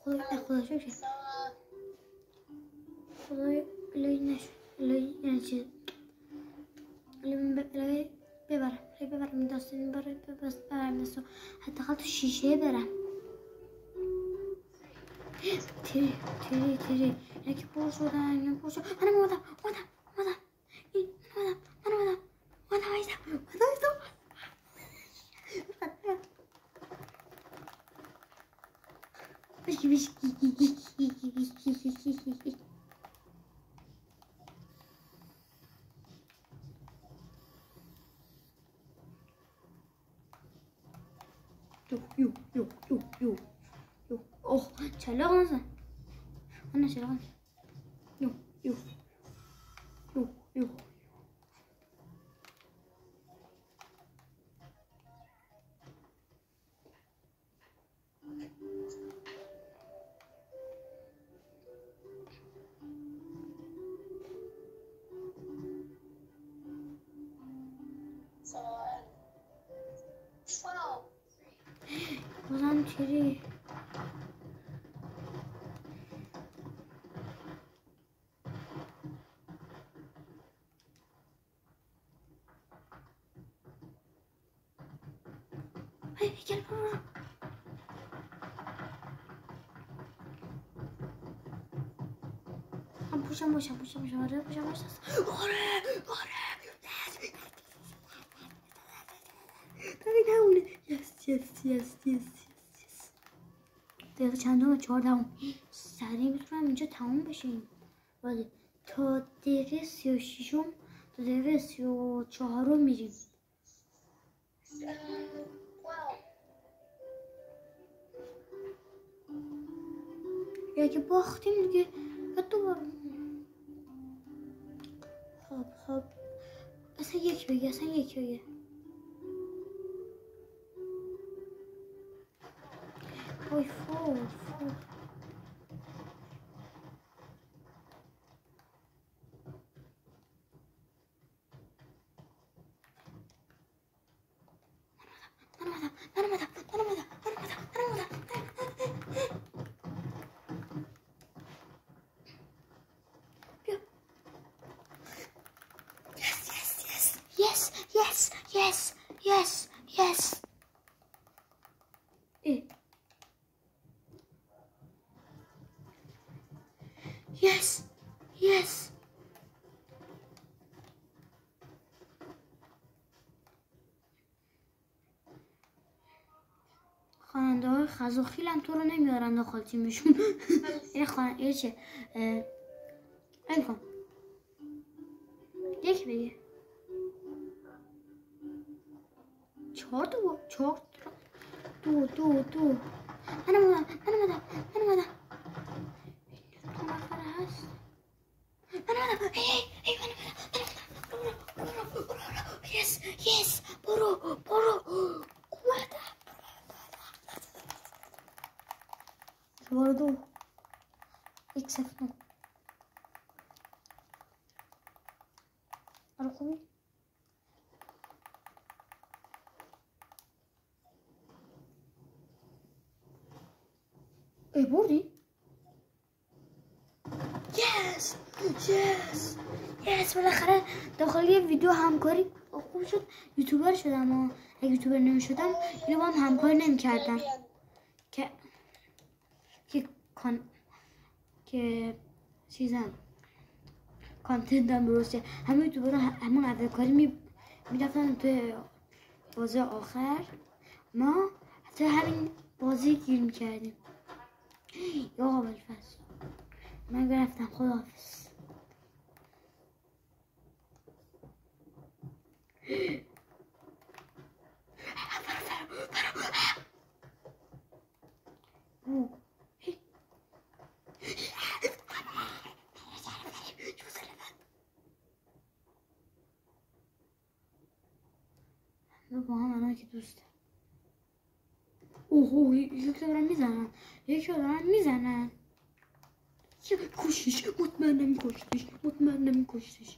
خدا شکر خدای الهی نشد الهی یعنی چیز الهی ببرم داستانی ببرم دستو حداقل تو شیشه برم تیری یکی پر شدن منم اومدم یو اوه چلاق نزن نه چلاق نزن یو بازم چیری گل برو پوشم آره تمومه یس دقیقه چندم 14 سریع میتونم اینجا تموم بشیم ولی تا دقیقه 36 تا دقیقه 34 میریم یا که باختیم دیگه دوباره خب اصلا یک بگه وای فور من اومدم بیا yes yes خواننده های خزاخیل هم تو رو نمیارن داخل تیمشون این چه این کن یک بگه 4 دو من اومدم تو نفر هست من اومدم یس برو اومدم دوباره 2 x9 آره خوبی بردی؟ یس بالاخره داخل یه ویدیو همکاری خوب شد یوتیوبر شدم و اگه یوتیوبر نمیشدم اینو با هم همکاری نمیکردم که چیزم کانتنتم درسته همه یوتیوبر همون اول کاری میرفتن توی بازی آخر ما حتی همین بازی گیر میکردیم یا قابل فصل من گرفتم خداحافظ با هم الان که دوسته اوه یکی دارن میزنن کشش مطمئنم کشتش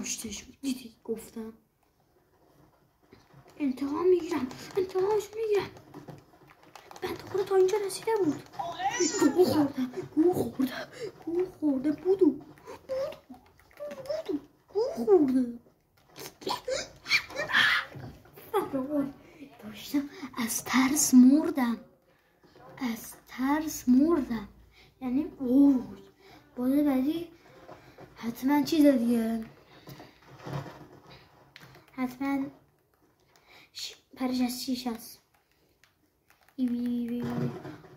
کشتش. دیدی گفتم انتقام میگیرم، انتقامش میگیرم. بنده خدا تا اینجا رسیده بود. گو خوردم، گو خوردم، گو خوردم. بودو گو خوردم. داشتم از ترس مردم، از ترس مردم. یعنی اوه باید بعدی حتما چیز دیگه، حتما پرش از چیش هست.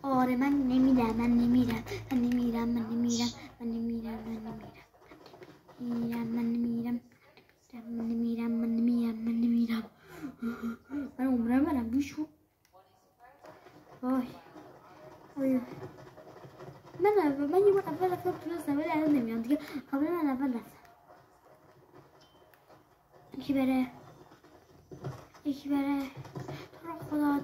آره من نمیرم، من نمیرم، من نمیرم، من نمیرم، من نمیرم، من نمیرم، من نمیرم، من نمیرم، من نمیرم، من نمیرم. من عمرم برم بیشو. وای وای من یه بار اول رفتم تونستم ولی الان نمیام دیگه. قبل من اول رفتم. یکی بره، یکی بره تو رو خدا.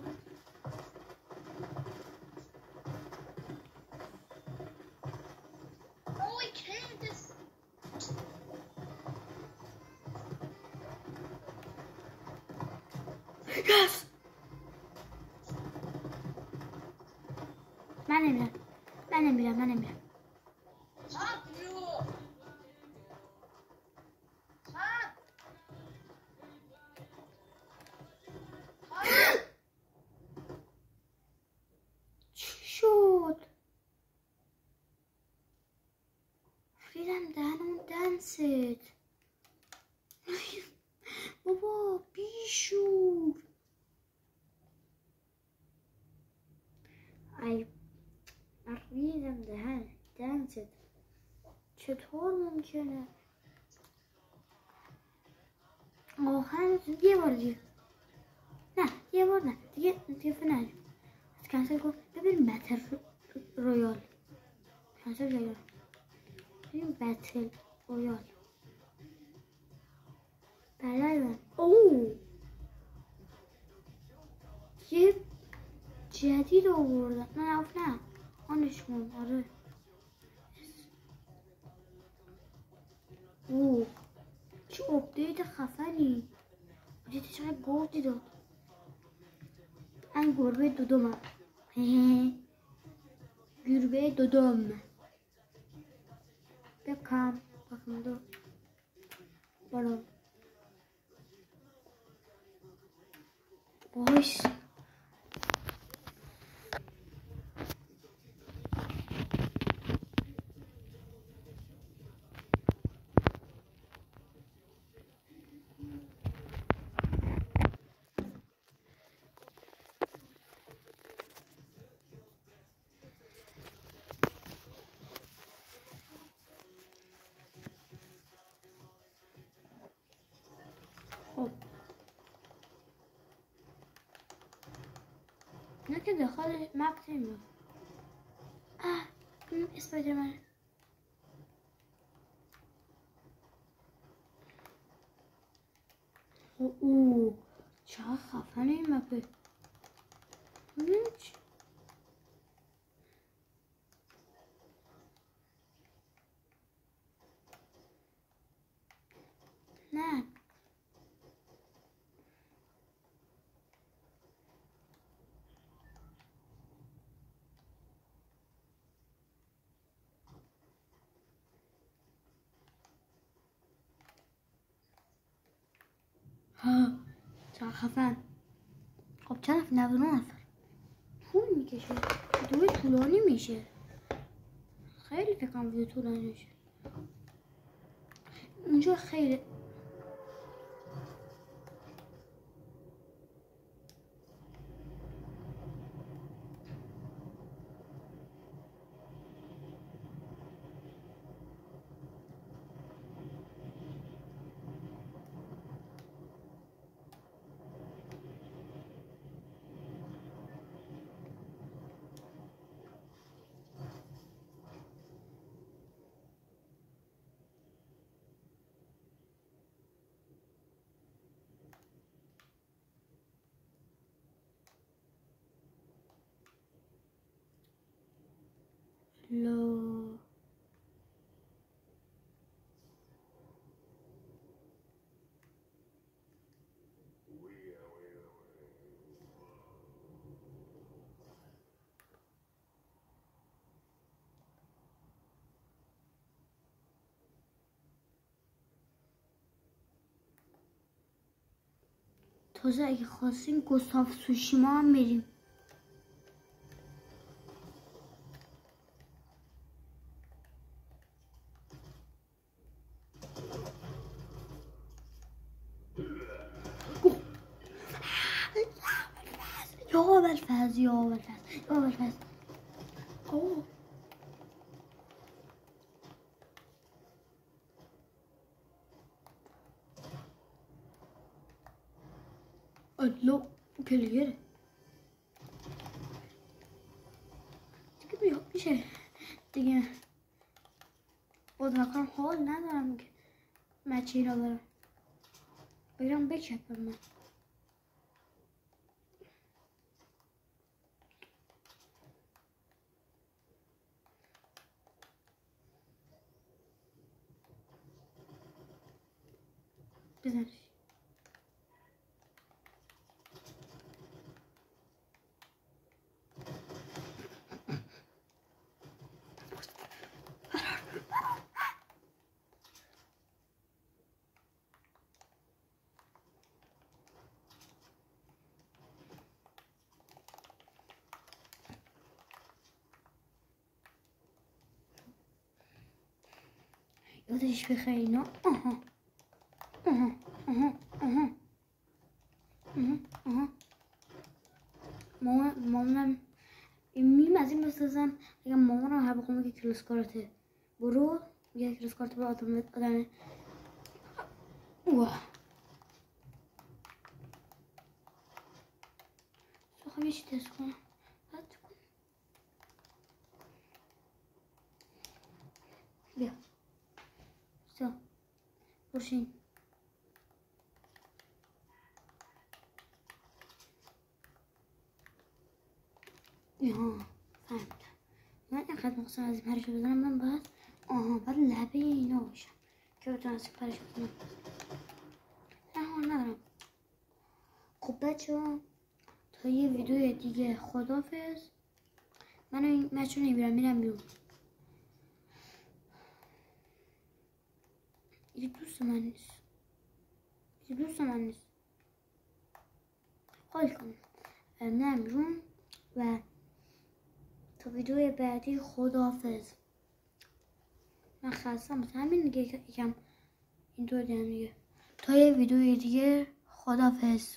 Yes! من نمیرم، من نمیرم، من نمیرم. چی شد؟ ریدم دهن اون دنست. بابا بیشور. ای ریدم دهن دنست. چطور ممکنه؟ آخر یه بار دیگه، نه یه بار نه دیگه فنال کنسل کن. ببین بتل رویال کنسل رویال، ببین بتل رویال بلدن. اوه یه جدید آوردن. نه آنش کن. آره اوه چه اپدیت خفنی. دیدی چقدر گودی داد. من گربه دودومم. گربه دودوم. بکم دو برو باش. خب نه که داخل مپ تیم. اسپایدرمن. اوه چقدر خفنه این مپه. نه ها چقدر خفن. خب چند 99 نفر طول میکشه. ویدیو طولانی میشه خیلی. فکرم ویدیو طولانی میشه اونجا خیلی. لا تازه اگه خواستین گوستاف سوشیما هم میریم. یا ابوالفضل یا ابوالفضل یا ابوالفضل. اوه ادلو کلیره دیگه بیاد میشه دیگه. خودمکان حال ندارم که مچی را برم بچپم من. بزنش یادش بخیر اینا. آها آها آها آها آها. مامانم میم از این بسازم دیگه. مامانم هر بخوام که کلاس کارته برو یه کلاس کارت با آدم واه خب یه چی تست کنم. بیا سو برشین. آها فهمیدم. من اینقدر مقصد از این پرش بزنم من باید باید لبه اینا باشم که بتونم از این پرش بزنم. ندارم. خب بچه ها تا یه ویدیو دیگه خداحافظ. من این مچو میرم بیرون. یه دوست من نیست حال کنم. میرم بیرون و تا ویدیو بعدی خداحافظ. من خستم بس همین دیگه یکم اینطور دیگه. تا یه ویدیو دیگه خداحافظ.